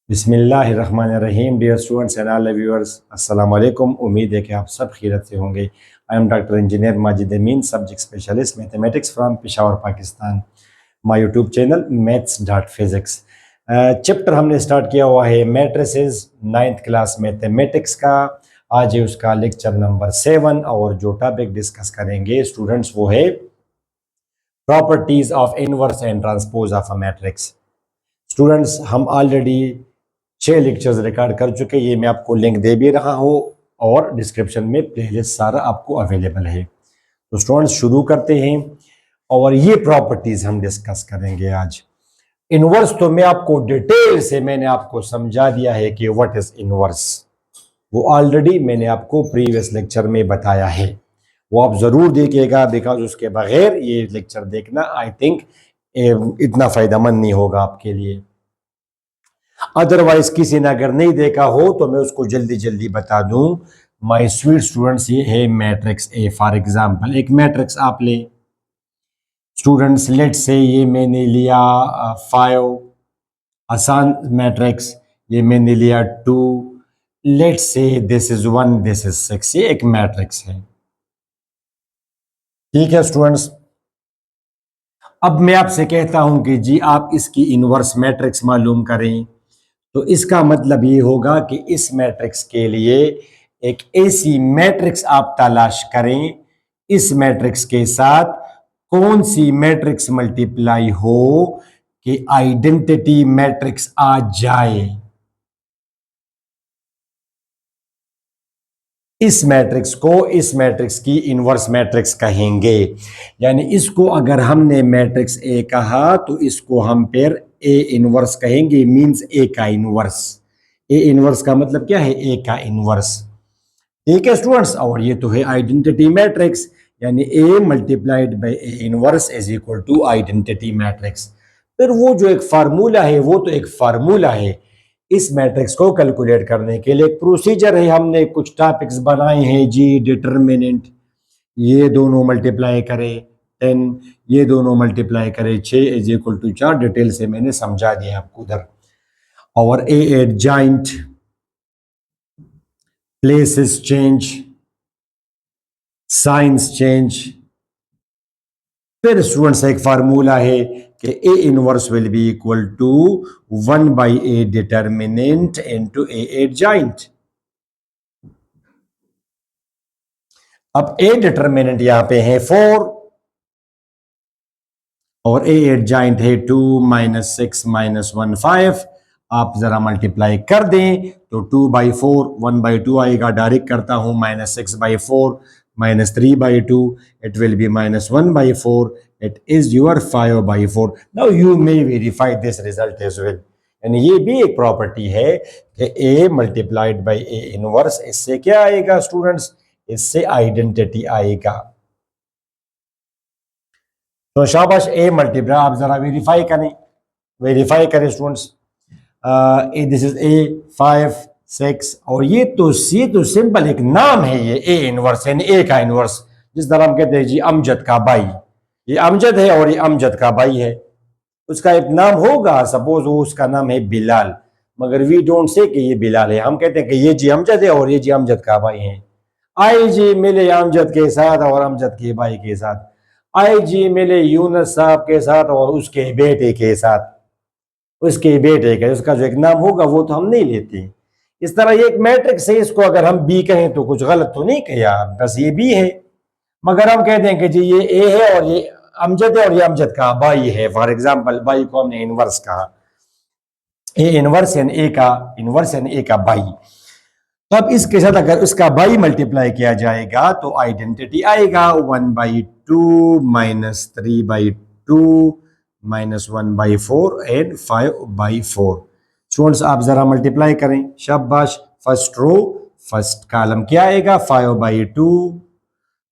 बिस्मिल्लाहिर्रहमानिर्रहीम। Dear students and all viewers, अस्सलाम वालेकुम। उम्मीद है कि आप सब खैरियत से होंगे। I am doctor engineer Majid Amin, subject specialist mathematics from Peshawar Pakistan. My YouTube channel maths dot physics. Chapter हमने स्टार्ट किया हुआ है मैट्रिसेस, 9th क्लास मैथमेटिक्स का। आज है उसका लेक्चर नंबर 7 और जो टॉपिक डिस्कस करेंगे स्टूडेंट्स वो है properties of inverse and transpose of a matrix. Students, हम ऑलरेडी 6 लेक्चर्स रिकॉर्ड कर चुके, ये मैं आपको लिंक दे भी रहा हूँ और डिस्क्रिप्शन में प्लेलिस्ट सारा आपको अवेलेबल है। तो स्टूडेंट्स शुरू करते हैं और ये प्रॉपर्टीज हम डिस्कस करेंगे आज। इनवर्स तो मैं आपको डिटेल से मैंने आपको समझा दिया है कि व्हाट इज इनवर्स, वो ऑलरेडी मैंने आपको प्रीवियस लेक्चर में बताया है। वो आप जरूर देखिएगा, बिकॉज उसके बगैर ये लेक्चर देखना आई थिंक इतना फायदेमंद नहीं होगा आपके लिए। अदरवाइज किसी ने अगर नहीं देखा हो तो मैं उसको जल्दी जल्दी बता दूं। माय स्वीट स्टूडेंट्स, ये है मैट्रिक्स ए। फॉर एग्जांपल एक मैट्रिक्स आप ले स्टूडेंट्स, लेट से ये मैंने लिया 5, आसान मैट्रिक्स। ये मैंने लिया 2, लेट से दिस इज 1, दिस इज 6। ये एक मैट्रिक्स है, ठीक है स्टूडेंट्स। अब मैं आपसे कहता हूं कि जी आप इसकी इनवर्स मैट्रिक्स मालूम करें, तो इसका मतलब ये होगा कि इस मैट्रिक्स के लिए एक ऐसी मैट्रिक्स आप तलाश करें, इस मैट्रिक्स के साथ कौन सी मैट्रिक्स मल्टीप्लाई हो कि आइडेंटिटी मैट्रिक्स आ जाए। इस मैट्रिक्स को इस मैट्रिक्स की इनवर्स मैट्रिक्स कहेंगे। यानी इसको अगर हमने मैट्रिक्स ए कहा तो इसको हम फिर ए इनवर्स कहेंगे, मींस ए का इनवर्स। ए इनवर्स का मतलब क्या है? ए का इनवर्स, ठीक है स्टूडेंट्स। और ये तो है आइडेंटिटी मैट्रिक्स, यानी A multiplied by A inverse is equal to identity matrix. फिर वो जो एक फार्मूला है वो तो एक फार्मूला है, इस मैट्रिक्स को कैलकुलेट करने के लिए एक प्रोसीजर है। हमने कुछ टॉपिक्स बनाए हैं जी, डिटरमिनेंट, ये दोनों मल्टीप्लाई करें 10, ये दोनों मल्टीप्लाई करें 6 इज इक्वल टू 4। डिटेल से मैंने समझा दिया आपको उधर। और A adjoint, places change, signs change. फिर स्टूडेंट्स एक फार्मूला है कि A inverse will be equal to 1 by A determinant into A adjoint. अब ए डिटर्मिनेंट यहां पे है 4 और ए एडजॉइंट है 2 माइनस 6 माइनस 1 5। आप जरा मल्टीप्लाई कर दें तो 2 बाई 4 1 बाई 2 आएगा। डायरेक्ट करता हूं, minus 6 by 4 minus 3 by 2, it will be minus 1 by 4। It is your 5 by 4। Now you may verify this result as well. यानी ये भी एक प्रॉपर्टी है कि A multiplied by A inverse, इससे क्या आएगा स्टूडेंट्स? इससे आइडेंटिटी आएगा। तो शाबाश, ए मल्टीप्लाई आप जरा वेरीफाई करें स्टूडेंट्स। ए दिस इज ए 5 6 और ये तो सिंपल एक नाम है, ये ए इनवर्स यानी ए का इनवर्स। जिस तरह हम कहते हैं जी अमजद का भाई, ये अमजद है और ये अमजद का भाई है, उसका एक नाम होगा। सपोज वो उसका नाम है बिलाल, मगर वी डोंट से कि ये बिलाल है, हम कहते हैं कि ये जी अमजद है और ये जी अमजद का भाई है। आई जी मिले अमजद के साथ और अमजद के भाई के साथ, आई जी मिले यूनस साहब के साथ और उसके बेटे के साथ, उसके बेटे का उसका जो एक नाम होगा वो तो हम नहीं लेते। इस तरह ये एक मैट्रिक्स है, इसको अगर हम बी कहें तो कुछ गलत तो नहीं किया, बस ये बी है। मगर हम कहते हैं कि जी ये ए है और ये अमजद है और ये अमजद का भाई है। फॉर एग्जाम्पल भाई को हमने इनवर्स कहा, ए इनवर्स यानी ए का इनवर्स यानी ए का भाई। तो अब इसके साथ अगर उसका बाई मल्टीप्लाई किया जाएगा तो आइडेंटिटी आएगा 1 by 2 minus 3 by 2 minus 1 by 4 and 5 by 4। Students आप जरा मल्टीप्लाई करें, शाबाश। फर्स्ट रो फर्स्ट कॉलम क्या आएगा? 5 बाई 2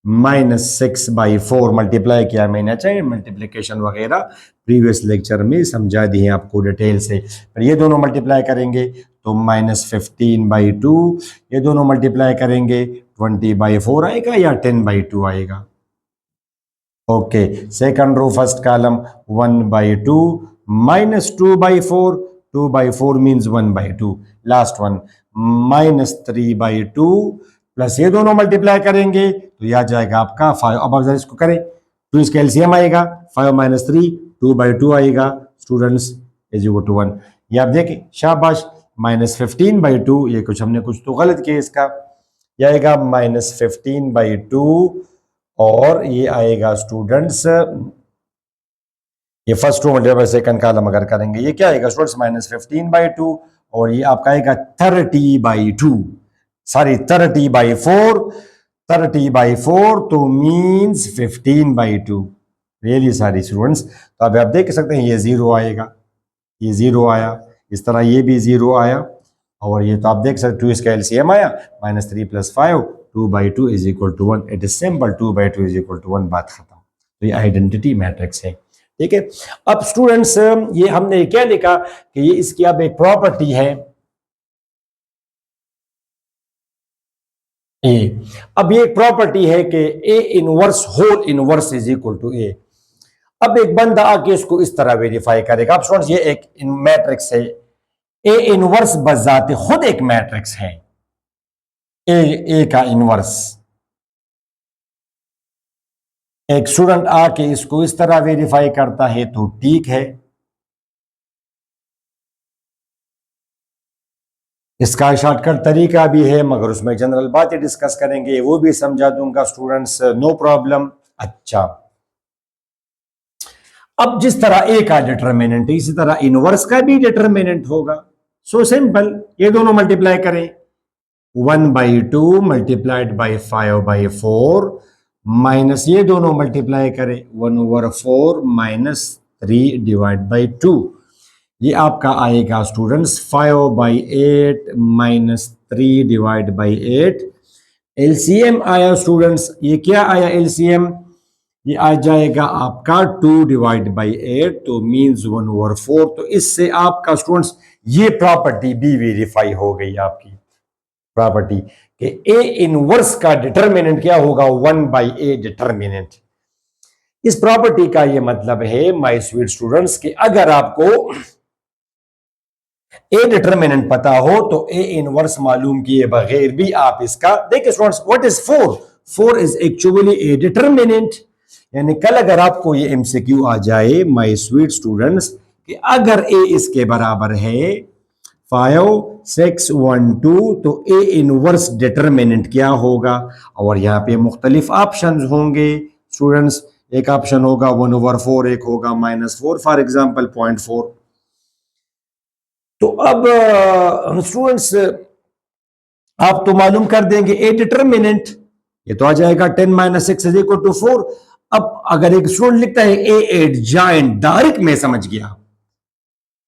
माइनस 6 बाई 4 मल्टीप्लाई किया मैंने। चाहिए मल्टीप्लीकेशन वगैरह प्रीवियस लेक्चर में समझा दी है आपको डिटेल से। पर ये दोनों मल्टीप्लाई करेंगे तो माइनस 15 बाई 2, ये दोनों मल्टीप्लाई करेंगे 20 बाई 4 आएगा या 10 बाई 2 आएगा। Okay, second row first column 1 by 2 minus 2 by 4, 2/4 means 1/2, last one -3/2 plus ये दोनों मल्टीप्लाई करेंगे तो यह आ जाएगा आपका 5। अब आप इसको करें तो इसका एलसीएम आएगा 5 - 3 2/2 आएगा स्टूडेंट्स इज इक्वल टू 1। ये आप देखें शाबाश -15/2 ये कुछ तो गलत किया इसका, यह आएगा -15/2 और ये आएगा स्टूडेंट्स ये first row multiply by second column अगर करेंगे ये क्या आएगा स्टूडेंट्स -15/2 और ये आपका आएगा 30/2 सॉरी 30/4 30/4 तो मीन्स 15/2 रियली सारी स्टूडेंट्स। तो अब आप देख सकते हैं ये 0 आएगा, ये 0 आया, इस तरह ये भी 0 आया और ये तो आप देख सकते 2 इसका एलसीएम आया -3 + 5 2/2 is equal to 1। It is simple 2/2 is equal to 1, बात खत्म। तो ये आइडेंटिटी मैट्रिक्स है, ठीक है। अब स्टूडेंट्स ये हमने क्या लिखा कि ये इसकी अब एक प्रॉपर्टी है ए। अब ये एक प्रॉपर्टी है कि A inverse whole inverse is equal to A. अब एक बंदा आके इसको इस तरह वेरीफाई करेगा। अब स्टूडेंट्स ये एक मैट्रिक्स है, ए इनवर्स बजाते खुद एक मैट्रिक्स है, ए का इनवर्स। एक स्टूडेंट आके इसको इस तरह वेरीफाई करता है तो ठीक है, इसका शॉर्टकट तरीका भी है मगर उसमें जनरल बातें डिस्कस करेंगे, वो भी समझा दूंगा स्टूडेंट्स, नो प्रॉब्लम। अच्छा, अब जिस तरह ए का डिटरमिनेंट है इसी तरह इनवर्स का भी डिटरमिनेंट होगा। सो सिंपल, ये दोनों मल्टीप्लाई करें 1/2 मल्टीप्लाइड बाई 5/4 माइनस ये दोनों मल्टीप्लाई करें 1/4 - 3 डिवाइड बाई 2। ये आपका आएगा स्टूडेंट्स 5/8 - 3 डिवाइड बाई 8। एलसीएम आया स्टूडेंट्स, ये क्या आया एलसीएम, ये आ जाएगा आपका 2 डिवाइड बाई 8 तो मीन्स 1/4। तो इससे आपका स्टूडेंट्स ये प्रॉपर्टी भी वेरीफाई हो गई आपकी प्रॉपर्टी कि ए इनवर्स का डिटरमिनेंट क्या होगा 1/a डिटरमिनेंट। इस प्रॉपर्टी का ये मतलब है माय स्वीट स्टूडेंट्स कि अगर आपको ए डिटरमिनेंट पता हो तो ए इनवर्स मालूम किए बगैर भी आप इसका देखिए students what is 4 is actually A determinant. यानी कल अगर आपको ये एमसीक्यू आ जाए माय स्वीट स्टूडेंट्स कि अगर ए इसके बराबर है 5 6 1 2 तो ए इनवर्स डिटरमिनेंट क्या होगा, और यहाँ पे मुख्तलिफ ऑप्शंस होंगे स्टूडेंट्स। एक ऑप्शन होगा 1/4, एक होगा -4 फॉर एग्जांपल 0.4। तो अब स्टूडेंट्स आप तो मालूम कर देंगे ए डिटरमिनेंट, ये तो आ जाएगा 10 - 6 = 4। अब अगर एक स्टूडेंट लिखता है ए एडजॉइंट, डायरेक्ट में समझ गया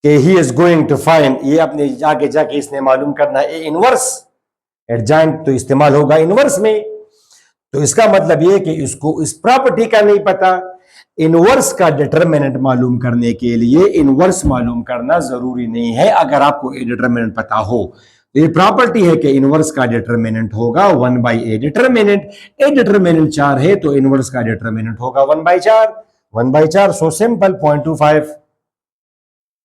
कि he is going to find, ये अपने जाके इसने मालूम करना है ए इनवर्स, एडजॉइंट तो इस्तेमाल होगा इनवर्स में। तो इसका मतलब ये कि इसको इस प्रॉपर्टी का नहीं पता, इनवर्स का डिटरमिनेंट मालूम करने के लिए इनवर्स मालूम करना जरूरी नहीं है अगर आपको ए डिटरमिनेंट पता हो। तो ये प्रॉपर्टी है कि इनवर्स का डिटरमिनेंट होगा 1/a डिटरमिनेंट। ए डिटरमिनेंट 4 है तो इनवर्स का डिटरमिनेंट होगा 1/4 सो सिंपल 0.25।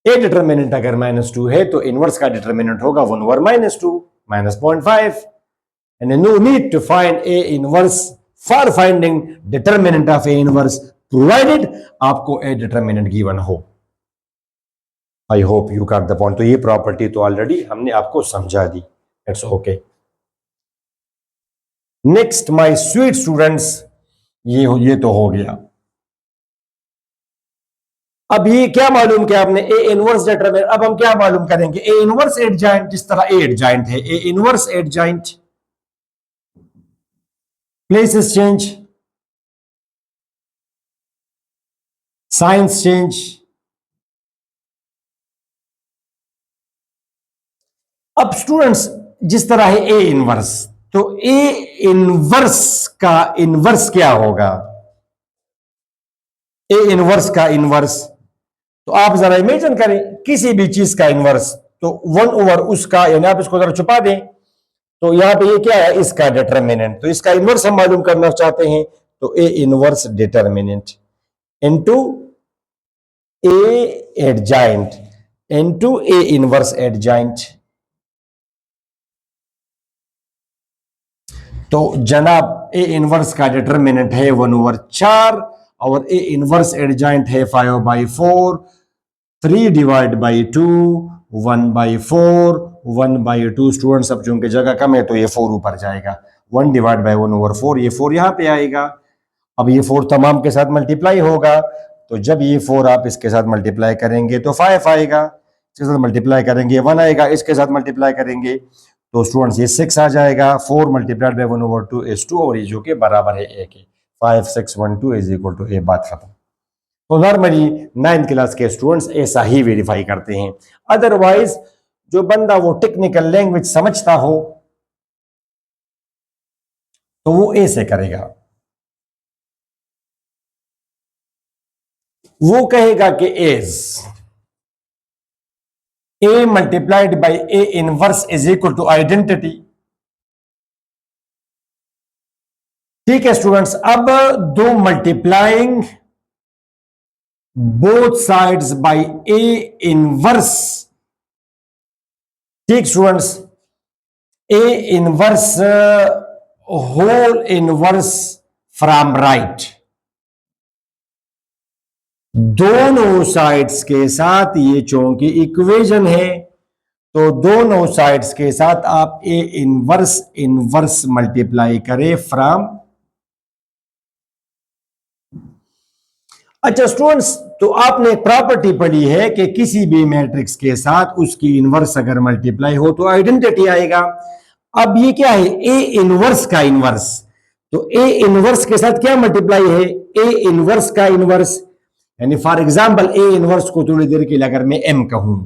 ए डिटरमिनेंट अगर -2 है तो इनवर्स का डिटरमिनेंट होगा 1/-2 -0.5। and no need to find a inverse for finding determinant of a inverse provided आपको a determinant given हो। I hope you got the point। तो ये प्रॉपर्टी तो ऑलरेडी हमने आपको समझा दी, it's okay. Next my sweet students, ये तो हो गया। अब ये क्या मालूम किया आपने ए इनवर्स डिटरमिनेंट। अब हम क्या मालूम करेंगे ए इनवर्स एडजॉइंट, जिस तरह ए एडजॉइंट है A inverse adjoint, places change, signs change। अब स्टूडेंट्स जिस तरह है ए इनवर्स, तो ए इनवर्स का इनवर्स क्या होगा, ए इनवर्स का इनवर्स। तो आप जरा इमेजिन करें किसी भी चीज का इनवर्स, तो 1 ओवर उसका, यानी आप इसको जरा छुपा दें तो यहां पे ये क्या है इसका डिटरमिनेंट, तो इसका इनवर्स हम मालूम करना चाहते हैं तो A inverse determinant into A adjoint. Into A inverse adjoint. तो जनाब ए इनवर्स का डिटर्मिनेंट है 1/4 और ए इनवर्स एडजॉइंट है 5/4, 3/2, 1/4, 1/2। स्टूडेंट्स अब चूंकि जगह कम है तो ये 4 ऊपर जाएगा, 1/1/4, ये 4 यहां पे आएगा। अब ये 4 तमाम के साथ मल्टीप्लाई होगा, तो जब ये 4 आप इसके साथ मल्टीप्लाई करेंगे तो 5 आएगा, इसके साथ मल्टीप्लाई करेंगे 1 आएगा, इसके साथ मल्टीप्लाई करेंगे तो स्टूडेंट्स ये 6 आ जाएगा। 4 मल्टीप्लाइड बाई 1/2 इज 2 और ये जो कि बराबर है ए के। 5 6 1 2 इज इक्वल टू ए, बात खत्म। तो नॉर्मली 9th क्लास के स्टूडेंट्स ऐसा ही वेरीफाई करते हैं। अदरवाइज जो बंदा वो टेक्निकल लैंग्वेज समझता हो तो वो ऐसे करेगा, वो कहेगा कि as A multiplied by A inverse is equal to identity. ठीक है स्टूडेंट्स, अब do multiplying both sides by A inverse. ठीक students, A inverse whole inverse from right, दोनों साइड्स के साथ ये चूंकि इक्वेशन है तो दोनों साइड्स के साथ आप ए इनवर्स इनवर्स मल्टीप्लाई करें फ्रॉम। अच्छा स्टूडेंट्स, तो आपने एक प्रॉपर्टी पढ़ी है कि किसी भी मैट्रिक्स के साथ उसकी इनवर्स अगर मल्टीप्लाई हो तो आइडेंटिटी आएगा। अब ये क्या है, ए इनवर्स का इनवर्स, तो ए इनवर्स के साथ क्या मल्टीप्लाई है, ए इनवर्स का इनवर्स। यानी फॉर एग्जांपल ए इनवर्स को थोड़ी देर के लिए अगर मैं एम कहूं,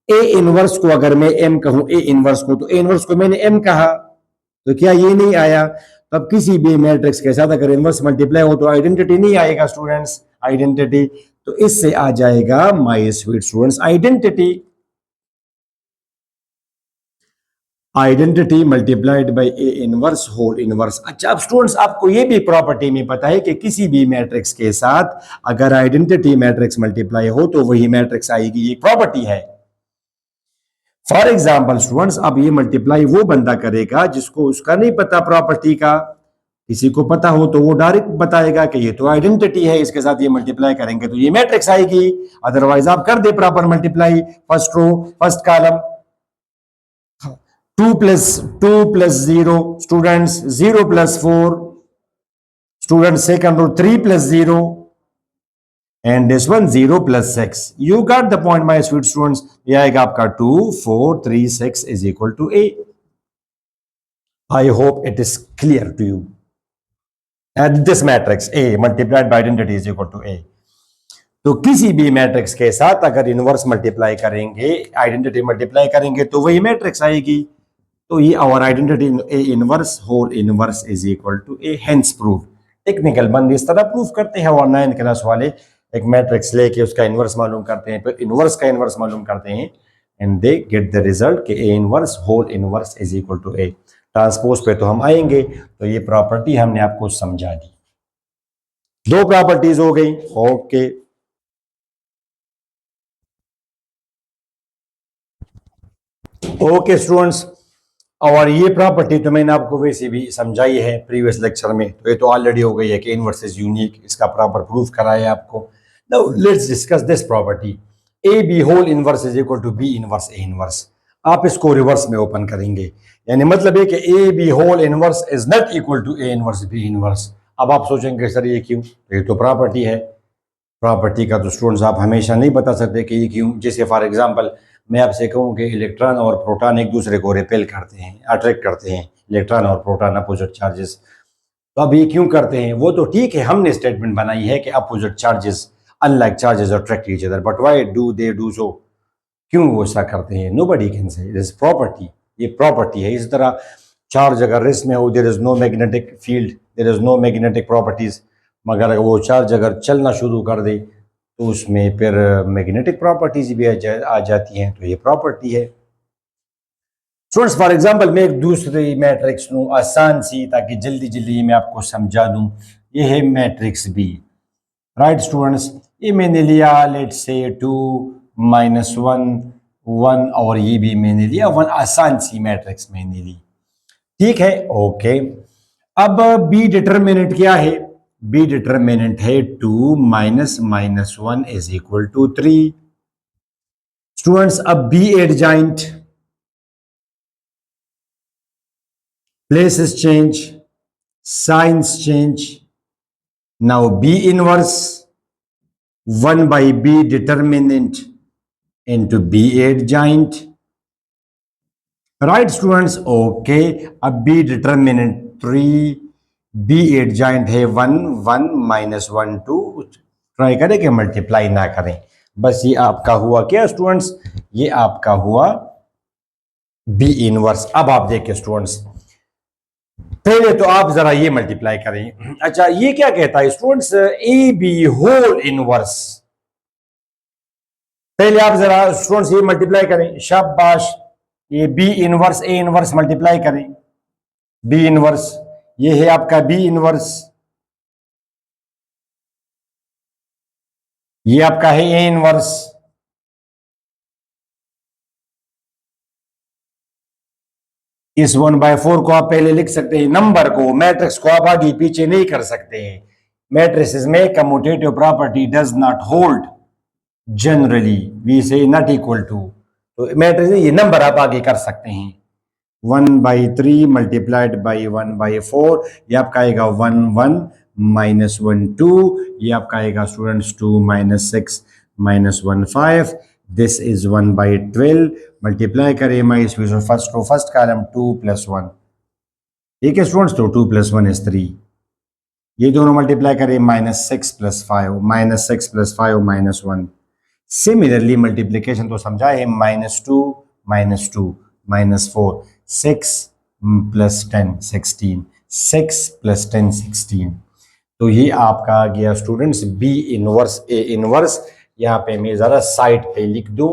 ए इनवर्स को अगर मैं एम कहूं, ए इनवर्स को, तो ए इनवर्स को मैंने एम कहा तो क्या ये नहीं आया। तब किसी भी मैट्रिक्स के साथ अगर इनवर्स मल्टीप्लाई हो तो आइडेंटिटी नहीं आएगा स्टूडेंट्स, आइडेंटिटी। तो इससे आ जाएगा my sweet students identity, identity multiplied by A inverse whole inverse. अच्छा अब स्टूडेंट्स आपको ये भी प्रॉपर्टी में पता है कि किसी भी मैट्रिक्स के साथ अगर आइडेंटिटी मैट्रिक्स मल्टीप्लाई हो तो वही मैट्रिक्स आएगी, ये प्रॉपर्टी है। फॉर एग्जाम्पल स्टूडेंट्स, अब ये मल्टीप्लाई वो बंदा करेगा जिसको उसका नहीं पता प्रॉपर्टी का, किसी को पता हो तो वो डायरेक्ट बताएगा कि ये तो आइडेंटिटी है, इसके साथ ये मल्टीप्लाई करेंगे तो ये मैट्रिक्स आएगी। अदरवाइज आप कर दे proper multiply, first row first column 2 plus 0 students 0 plus 4 student, second row 3 plus 0 and this one 0 plus 6. You got the point my sweet students। ये आएगा आपका 2 4 3 6 is equal to A। I hope it is clear to you। And this matrix A multiplied by identity is equal to A। तो किसी भी matrix के साथ अगर inverse multiply करेंगे, आइडेंटिटी मल्टीप्लाई करेंगे तो वही मैट्रिक्स आएगी। तो ये और identity A inverse whole inverse is equal to A, hence prove. Technical बंद इस तरह प्रूव करते हैं और 9th क्लास वाले एक मैट्रिक्स लेके उसका इनवर्स मालूम करते हैं, फिर इनवर्स का इनवर्स मालूम करते हैं and they get the result कि A inverse whole inverse is equal to A. Transpose पे तो हम आएंगे, तो ये प्रॉपर्टी हमने आपको समझा दी, दो प्रॉपर्टीज हो गई। ओके ओके स्टूडेंट्स, और ये प्रॉपर्टी तो मैंने आपको वैसे भी समझाई है प्रीवियस लेक्चर में, तो ये तो ऑलरेडी हो गई है कि इनवर्स इज यूनिक, इसका प्रॉपर प्रूफ कराया आपको। Now let's discuss this property, A B whole inverse is equal to B inverse A inverse. आप इसको रिवर्स में ओपन करेंगे, यानी मतलब है कि A B whole inverse is not equal to A inverse B inverse. अब आप सोचेंगे सर ये क्यों, तो ये तो प्रॉपर्टी है, प्रॉपर्टी का तो स्टूडेंट्स आप हमेशा नहीं बता सकते कि ये क्यों। जैसे फॉर एग्जांपल मैं आपसे कहूँ कि इलेक्ट्रॉन और प्रोटॉन एक दूसरे को रिपेल करते हैं, अट्रैक्ट करते हैं, इलेक्ट्रॉन और प्रोटॉन अपोजिट चार्जेस। तो अब ये क्यों करते हैं, वो तो ठीक है हमने स्टेटमेंट बनाई है कि opposite charges unlike charges attract each other, but why do they do so, क्यों वो ऐसा करते हैं, nobody can say, it is property, ये प्रॉपर्टी है। इस तरह चार्ज अगर रेस्ट में हो, there is no magnetic field, there is no magnetic properties, मगर अगर वो चार्ज अगर चलना शुरू कर दे तो उसमें फिर मैग्नेटिक प्रॉपर्टीज भी आ जाती हैं, तो ये प्रॉपर्टी है। स्टूडेंट्स फॉर एग्जांपल मैं एक दूसरी मैट्रिक्स लूँ आसान सी, ताकि जल्दी जल्दी मैं आपको समझा दूँ। ये है मैट्रिक्स बी, राइट स्टूडेंट्स, ये मैंने लिया लेट्स से 2 -1 और ये भी मैंने लिया 1, आसान सी मैट्रिक्स मैंने ली। ठीक है, ओके। अब बी डिटर्मिनेंट क्या है? बी डिटर्मिनेंट है 2 minus -1 is equal to 3। Students, अब B adjoint, places change, signs change. Now B inverse 1 by B determinant into B adjoint. Right students? Okay. अब B determinant 3, B adjoint है 1, 1 minus 1 2। Try करें कि multiply ना करें। बस ये आपका हुआ क्या स्टूडेंट्स? ये आपका हुआ B इनवर्स। अब आप देखिए स्टूडेंट्स, पहले तो आप जरा ये मल्टीप्लाई करें। अच्छा, ये क्या कहता है students? A B whole inverse. पहले आप जरा स्टूडेंट्स ये मल्टीप्लाई करें, शाबाश। ये B inverse A inverse multiply करें, बी इनवर्स, ये है आपका बी इनवर्स, ये आपका है ए इनवर्स। इस 1/4 को आप पहले लिख सकते हैं, नंबर को, मैट्रिक्स को आप आगे पीछे नहीं कर सकते हैं। मैट्रिसेस में commutative property does not hold generally, we say not equal to. तो मैट्रिक्स ये नंबर आप आगे कर सकते हैं। 1/3 मल्टीप्लाइड बाई 1/4, ये आपका आएगा 1 1 माइनस 1 2, ये आपका आएगा students 2 minus 6 minus 1 5। This is 1/12। Multiply करें मैं इसमें फर्स्ट रो फर्स्ट कॉलम 2 + 1। ठीक है स्टूडेंट्स, तो 2 + 1 is 3। ये दोनों मल्टीप्लाई करें, -6 + 5, -6 + 5 -1। सिमिलरली मल्टीप्लीकेशन तो समझा है, -2 -2 -4, 6 + 10 16, 6 + 10 16। तो ये आपका आ गया students B inverse A inverse. यहाँ पे मैं जरा साइड पे लिख दूं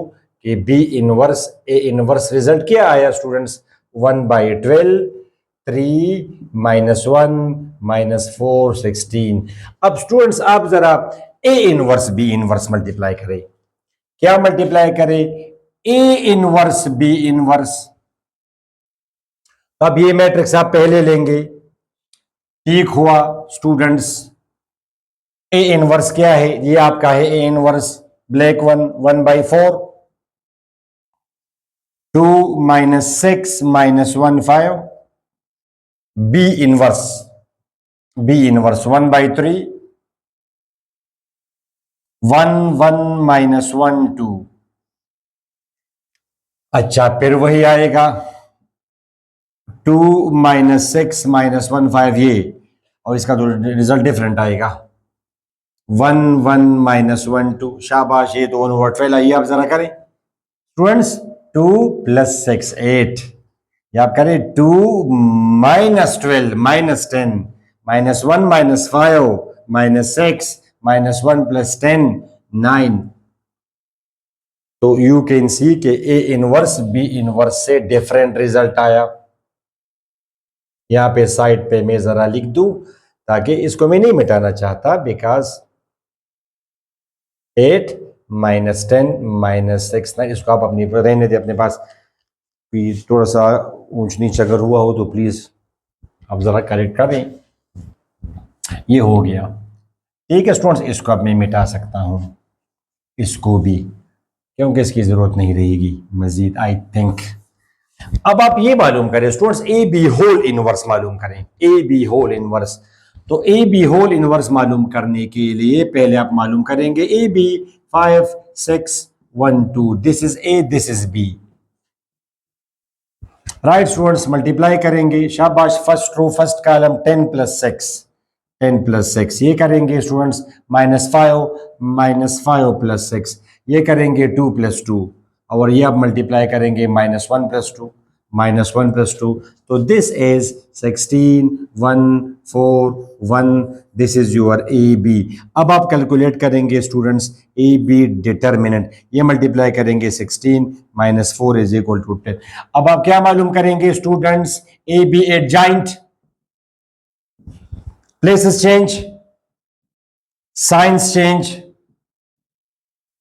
कि B inverse A inverse result क्या आया स्टूडेंट्स? 1/12, 3 -1 -4 16। अब स्टूडेंट्स आप जरा A inverse B inverse multiply करें। क्या मल्टीप्लाई करें? A inverse B inverse. अब ये मैट्रिक्स आप पहले लेंगे, ठीक हुआ स्टूडेंट्स। ए इनवर्स क्या है? ये आपका है A inverse black 1/4, 2 -6 -1 5। B inverse 1/3, 1 1 -1 2। अच्छा, फिर वही आएगा 2 -6 -1 5 ये, और इसका तो रिजल्ट डिफरेंट आएगा 1 1 -1 2। शाबाश, ये तो 1/12। आइए आप जरा करें स्टूडेंट्स, 2 + 6 8। ये आप करें 2 -12 -10 -1 -5 -6 -1 + 10 9। तो यू कैन सी के ए इनवर्स बी इनवर्स से डिफरेंट रिजल्ट आया। यहां पे साइड पे मैं जरा लिख दूं, ताकि इसको मैं नहीं मिटाना चाहता, बिकॉज 8 -10 -6 9, इसको आप अपनी रहने दे अपने पास। थोड़ा सा ऊंच नीच अगर हुआ हो तो प्लीज आप जरा करेक्ट कर दें। ये हो गया, ठीक है स्टूडेंट्स। इसको अब मैं मिटा सकता हूं, इसको भी, क्योंकि इसकी जरूरत नहीं रहेगी मजीद, आई थिंक। अब आप ये मालूम करें students, A B whole inverse मालूम करें, ए बी होल इनवर्स। तो ए बी होल इनवर्स मालूम करने के लिए पहले आप मालूम करेंगे A B 5 6 1 2। This is A, this is B. Right students, multiply करेंगे, शाबाश। फर्स्ट रो फर्स्ट कॉलम 10 + 6, 10 + 6 ये करेंगे स्टूडेंट्स, -5 + 6 ये करेंगे 2 + 2, और ये आप मल्टीप्लाई करेंगे -1 + 2, -1 + 2। तो this is 16 1 4 1। This is your A B. अब आप कैलकुलेट करेंगे स्टूडेंट्स ए बी डिटर्मिनेंट, ये मल्टीप्लाई करेंगे 16 -4 = 10। अब आप क्या मालूम करेंगे students? A B adjoint, places change, signs change,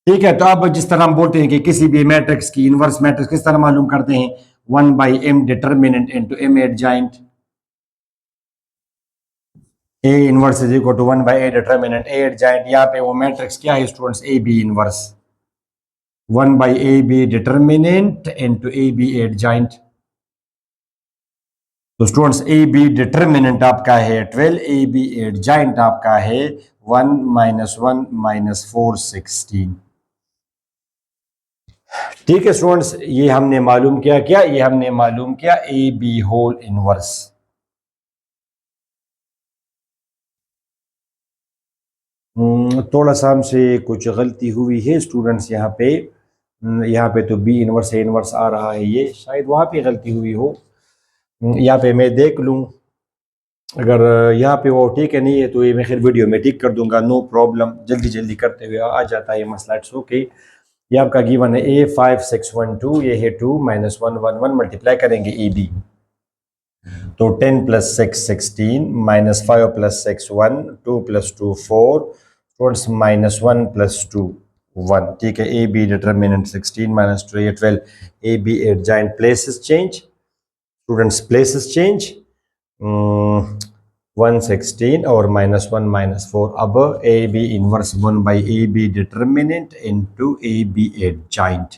ठीक है, तो अब जिस तरह हम बोलते हैं कि किसी भी मैट्रिक्स की इनवर्स मैट्रिक्स किस तरह मालूम करते हैं, 1/m determinant into m adjoint, A inverse is equal to 1/a determinant A adjoint. यहाँ पे वो मैट्रिक्स क्या है students, A B inverse, 1/ab determinant into A B adjoint. तो स्टूडेंट्स ए बी डिटर्मिनेंट आपका है 12, ए बी एडजाइंट आपका है 1 - 1 - 4 16। ठीक है स्टूडेंट्स, ये हमने मालूम किया, क्या ये हमने मालूम किया ए बी होल इनवर्स। थोड़ा सा हमसे कुछ गलती हुई है स्टूडेंट्स यहाँ पे। यहाँ पे तो बी इनवर्स ए इनवर्स आ रहा है, ये शायद वहाँ पे गलती हुई हो। यहाँ पे मैं देख लूँ, अगर यहाँ पे वो ठीक है नहीं है तो ये मैं फिर वीडियो में ठीक कर दूंगा, नो प्रॉब्लम। जल्दी जल्दी करते हुए आ जाता है मसला, इट्स ओके। ये आपका गिवन है ए 5 6 1 2, ये है 2 - 1 1 1, मल्टीप्लाई करेंगे ए बी, तो 10 + 6 16 - 5 + 6 1, 2 + 2 4, टोट्स -1 + 2 1। ठीक है, A B determinant 16 - 2 12, A B adjoint places change, students places change, 116 और -1 - 4। अब ए बी इनवर्स 1/ए B determinant into A B adjoint,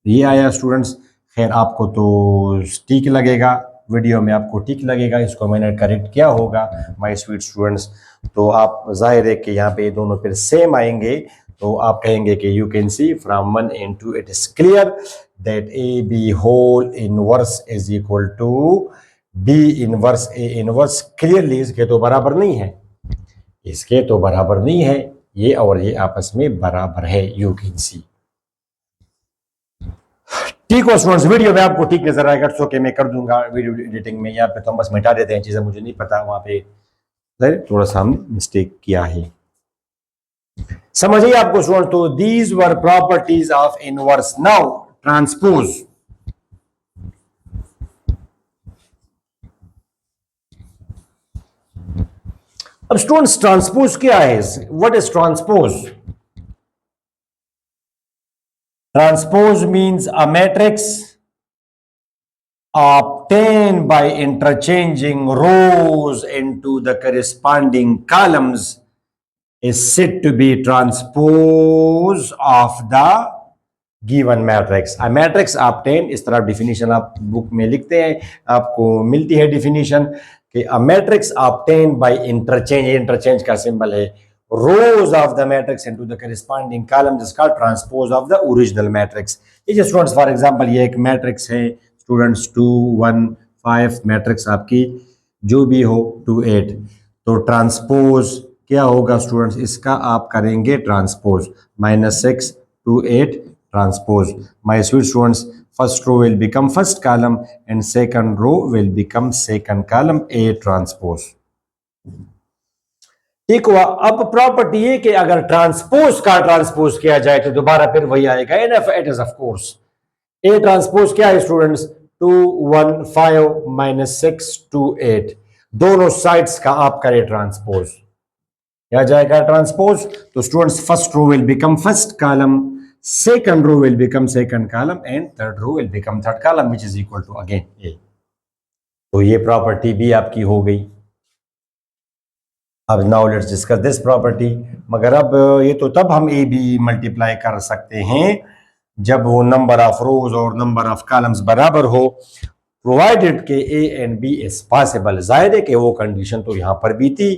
ये आया स्टूडेंट्स। खैर आपको तो ठीक लगेगा, वीडियो में आपको ठीक लगेगा, इसको मैंने करेक्ट किया होगा माय स्वीट स्टूडेंट्स। तो आप जाहिर है कि यहाँ पे दोनों फिर सेम आएंगे, तो आप कहेंगे कि you can see from 1 and 2 it is clear that A B whole inverse is equal to B inverse A inverse. Clearly इसके तो बराबर नहीं है, इसके तो बराबर नहीं है, ये और ये आपस में बराबर है, यू कैन सी। ठीक हो स्टूडेंट्स, वीडियो में आपको ठीक नजर आएगा, सो के मैं कर दूंगा वीडियो एडिटिंग में। यहाँ पे तो हम बस मिटा देते हैं चीजें, मुझे नहीं पता वहां पे थोड़ा सा हमने मिस्टेक किया है, समझिए आपको स्टूडेंट। तो these were properties of inverse. Now transpose, अब स्टूडेंट्स ट्रांसपोज क्या है, what is transpose? Transpose means a matrix obtained by interchanging rows into the corresponding columns is said to be transpose of the given matrix. A matrix obtained, इस तरह definition आप book में लिखते हैं, आपको मिलती है डिफिनीशन कि a matrix obtained by interchange, interchange का सिंबल है, rows of the matrix into the corresponding columns is called transpose of the original matrix. ये स्टूडेंट्स फॉर एग्जांपल ये एक मैट्रिक्स है स्टूडेंट्स 2 1 5, मैट्रिक्स आपकी जो भी हो 2 8, तो ट्रांसपोज क्या होगा स्टूडेंट्स, इसका आप करेंगे transpose -6 2 8 transpose. My sweet students, first row will become first column and second row will become second column, A transpose. ठीक हुआ। अब प्रॉपर्टी है कि अगर ट्रांसपोज का ट्रांसपोज किया जाए तो दोबारा फिर वही आएगा, it is of course A transpose क्या है स्टूडेंट्स, 2 1 5 - 6 2 8, दोनों साइड्स का आप करें ट्रांसपोज, क्या जाएगा ट्रांसपोज। तो students first row will become first column, second row will become second column and third row will become third column which is equal to again A. तो ये प्रॉपर्टी भी आपकी हो गई। अब now let's discuss this property. मगर अब ये तो तब हम ए बी मल्टीप्लाई कर सकते हैं जब वो नंबर ऑफ रोज और नंबर ऑफ कॉलम्स बराबर हो, प्रोवाइडेड के A and B is possible. जाहिर है कि वो कंडीशन तो यहाँ पर भी थी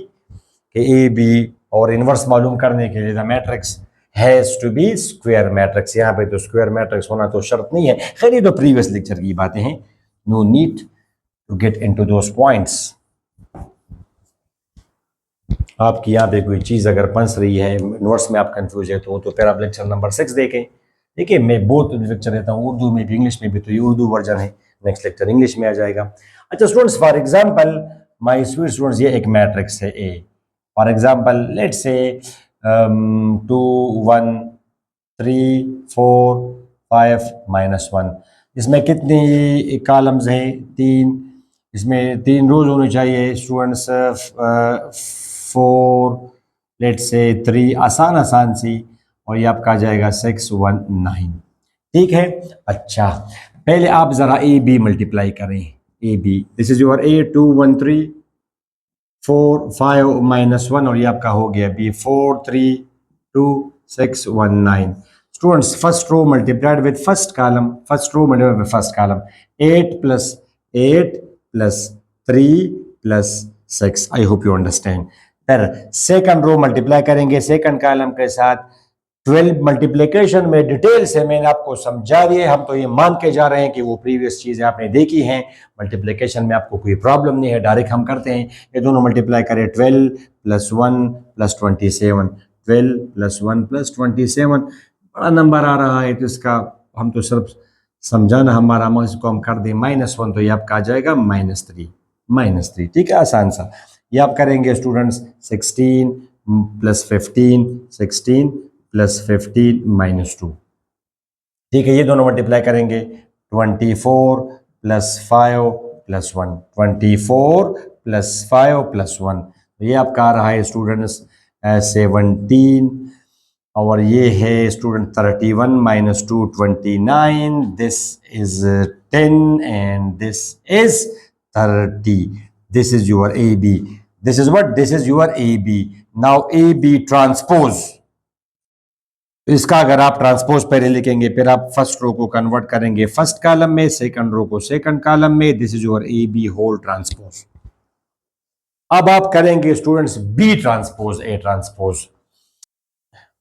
कि ए बी और इनवर्स मालूम करने के लिए the matrix has to be square matrix. यहाँ पे तो स्क्वायर मैट्रिक्स होना तो शर्त नहीं है। खैर ये तो प्रीवियस लेक्चर की बातें हैं, no need to get into those points. आपकी यहाँ पे कोई चीज़ अगर फंस रही है, इनवर्स में आप कंफ्यूज है, तो फिर आप लेक्चर नंबर 6 देखें। देखिए मैं बहुत लेक्चर देता हूँ, उर्दू में भी इंग्लिश में भी, तो ये उर्दू वर्जन है, नेक्स्ट लेक्चर इंग्लिश में आ जाएगा। अच्छा students, for example my sweet students, ये एक मैट्रिक्स है ए, फॉर एग्जांपल लेट्स से 2 1 3 4 5 -1, इसमें कितनी कॉलम्स हैं, 3, इसमें 3 रोज होने चाहिए स्टूडेंट्स, 4 लेट्स से 3, आसान सी, और ये आपका आ जाएगा 619। ठीक है। अच्छा, पहले आप जरा ए बी मल्टीप्लाई करें। A B, this is your A 213 4 5 -1 और ये आपका हो गया B 4 3 2 6 1 9। Students, first row multiplied with first column, first row multiplied with first column, 8 + 8 + 3 + 6। I hope you understand. फिर सेकंड रो मल्टीप्लाई करेंगे सेकंड कॉलम के साथ। 12 मल्टीप्लिकेशन में डिटेल से मैंने आपको समझा दिया, हम तो ये मान के जा रहे हैं कि वो प्रीवियस चीजें आपने देखी हैं। मल्टीप्लिकेशन में आपको कोई प्रॉब्लम नहीं है, डायरेक्ट हम करते हैं। ये दोनों मल्टीप्लाई करें, 12 + 1 + 27, 12 + 1 + 27, बड़ा नंबर आ रहा है तो इसका हम तो सिर्फ समझाना हमारा, इसको हम कर दें -1 तो ये आपका आ जाएगा -3। ठीक है, आसान सा। ये आप करेंगे स्टूडेंट्स 16 + 15, 16 + 15 -2। ठीक है, ये दोनों मल्टीप्लाई करेंगे, 24 + 5 + 1, 24 + 5 + 1, तो ये आपका आ रहा है स्टूडेंट्स 17। और ये है student 31 - 2 29, this is 10 and this is 30। This is your A B, this is what, this is your A B. Now A B transpose, इसका अगर आप ट्रांसपोज पहले लिखेंगे, फिर आप फर्स्ट रो को कन्वर्ट करेंगे फर्स्ट कॉलम में, सेकंड रो को सेकंड कॉलम में, this is your A B whole transpose. अब आप करेंगे students B transpose A transpose.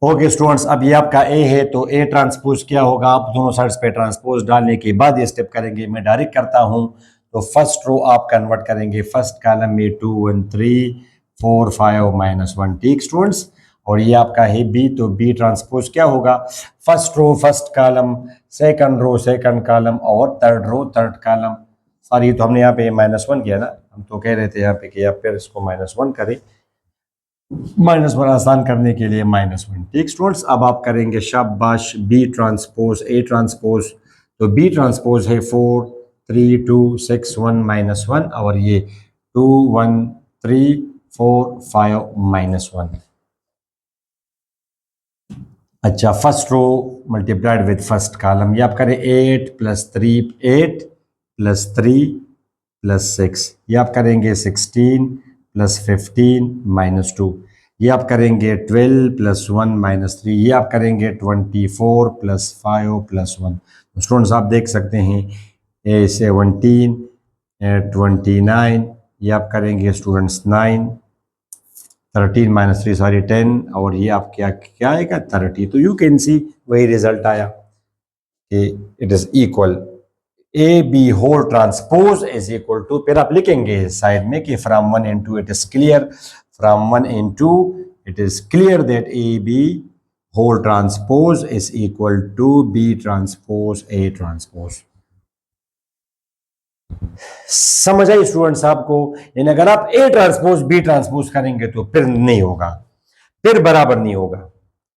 Okay students, अब ये आपका ए है तो ए ट्रांसपोज क्या होगा, आप दोनों साइड्स पे ट्रांसपोज डालने के बाद ये स्टेप करेंगे। मैं डायरेक्ट करता हूं, तो फर्स्ट रो आप कन्वर्ट करेंगे फर्स्ट कॉलम में 2 1 3 4 5 -1। ठीक स्टूडेंट्स, और ये आपका है बी, तो बी ट्रांसपोज क्या होगा, first row first column, second row second column और third row third column. Sorry, तो हमने यहाँ पे -1 किया ना, हम तो कह रहे थे यहाँ पे कि आप फिर इसको -1 करें, -1 आसान करने के लिए -1। ठीक स्टूडेंट्स, अब आप करेंगे शाबाश बी ट्रांसपोज ए ट्रांसपोज। तो बी ट्रांसपोज है 4 3 2 6 1 -1 और ये 2 1 3 4 5 -1। अच्छा, first row multiplied with first column, ये आप करें 8 + 3 8 + 3 + 6, ये आप करेंगे 16 + 15 -2, ये आप करेंगे 12 + 1 -3, ये आप करेंगे 24 + 5 + 1। तो स्टूडेंट्स आप देख सकते हैं 17 29, ये आप करेंगे स्टूडेंट्स 9 13 - 3 सॉरी 10 और ये आप क्या क्या आएगा 30। तो यू कैन सी वही रिजल्ट आया कि it is equal, A B whole transpose is equal to, फिर आप लिखेंगे साइड में कि from 1 and 2 it is clear, from 1 and 2 it is clear that A B whole transpose is equal to B transpose A transpose. समझ आई students आपको? यानी अगर आप ए ट्रांसपोज बी ट्रांसपोज करेंगे तो फिर नहीं होगा, फिर बराबर नहीं होगा,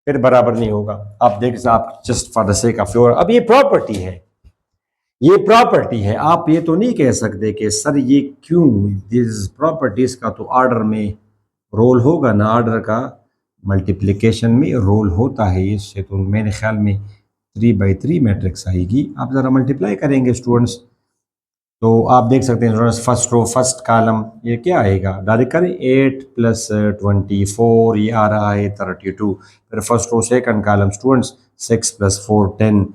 फिर बराबर नहीं होगा। आप देख, आप just for the sake of your, अब ये प्रॉपर्टी है, ये प्रॉपर्टी है, आप ये तो नहीं कह सकते कि सर ये क्यों, दिस प्रॉपर्टीज का तो ऑर्डर में रोल होगा ना, ऑर्डर का मल्टीप्लिकेशन में रोल होता है, इससे तो मेरे ख्याल में 3/3 मैट्रिक्स आएगी। आप जरा मल्टीप्लाई करेंगे स्टूडेंट्स, तो आप देख सकते हैं फर्स्ट रो फर्स्ट कॉलम, ये क्या आएगा, डायरेक्ट करें 8 + 24, ये आ रहा है 32। फिर first row second column students 6 + 4 10,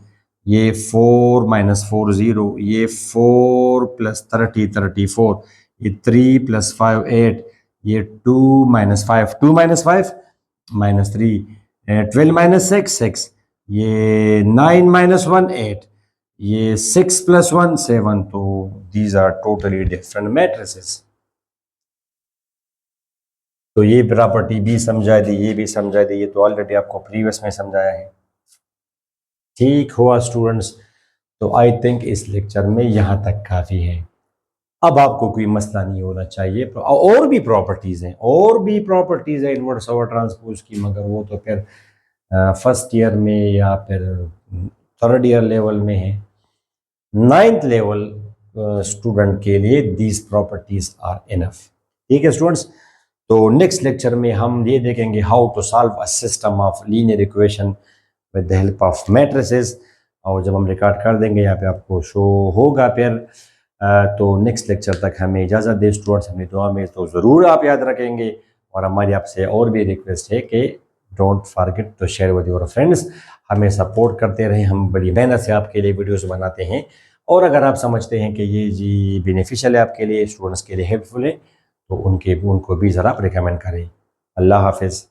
ये 4 - 4 0, ये 4 + 30 34, ये 3 + 5 8, ये 2 - 5 2 - 5 -3, 12 - 6 6, ये 9 - 1 8, ये 6 + 1 7। तो these are totally different matrices. तो ये प्रॉपर्टी भी समझा दी, ये भी समझा दी, ये तो ऑलरेडी आपको प्रीवियस में समझाया है। ठीक हुआ स्टूडेंट्स, तो आई थिंक इस लेक्चर में यहाँ तक काफ़ी है। अब आपको कोई मसला नहीं होना चाहिए। और भी प्रॉपर्टीज़ हैं, और भी प्रॉपर्टीज़ हैं इनवर्स ओवर ट्रांसपोज की, मगर वो तो फिर फर्स्ट ईयर में या फिर थर्ड ईयर लेवल में है। 9th लेवल स्टूडेंट के लिए दीज प्रॉपर्टीज आर इनफ। ठीक है स्टूडेंट्स, तो नेक्स्ट लेक्चर में हम ये देखेंगे how to solve a system of linear equation with the help of matrices. और जब हम रिकॉर्ड कर देंगे यहाँ पे आपको शो होगा फिर। तो नेक्स्ट लेक्चर तक हमें इजाज़त दे स्टूडेंट्स, हमें दुआ में तो ज़रूर आप याद रखेंगे। और हमारी आपसे और भी रिक्वेस्ट है कि don't forget to share with your friends. हमें सपोर्ट करते रहें, हम बड़ी मेहनत से आपके लिए वीडियोस बनाते हैं। और अगर आप समझते हैं कि ये जी बेनिफिशियल है आपके लिए, स्टूडेंट्स के लिए हेल्पफुल है, तो उनको भी ज़रा रिकमेंड करें। अल्लाह हाफिज़।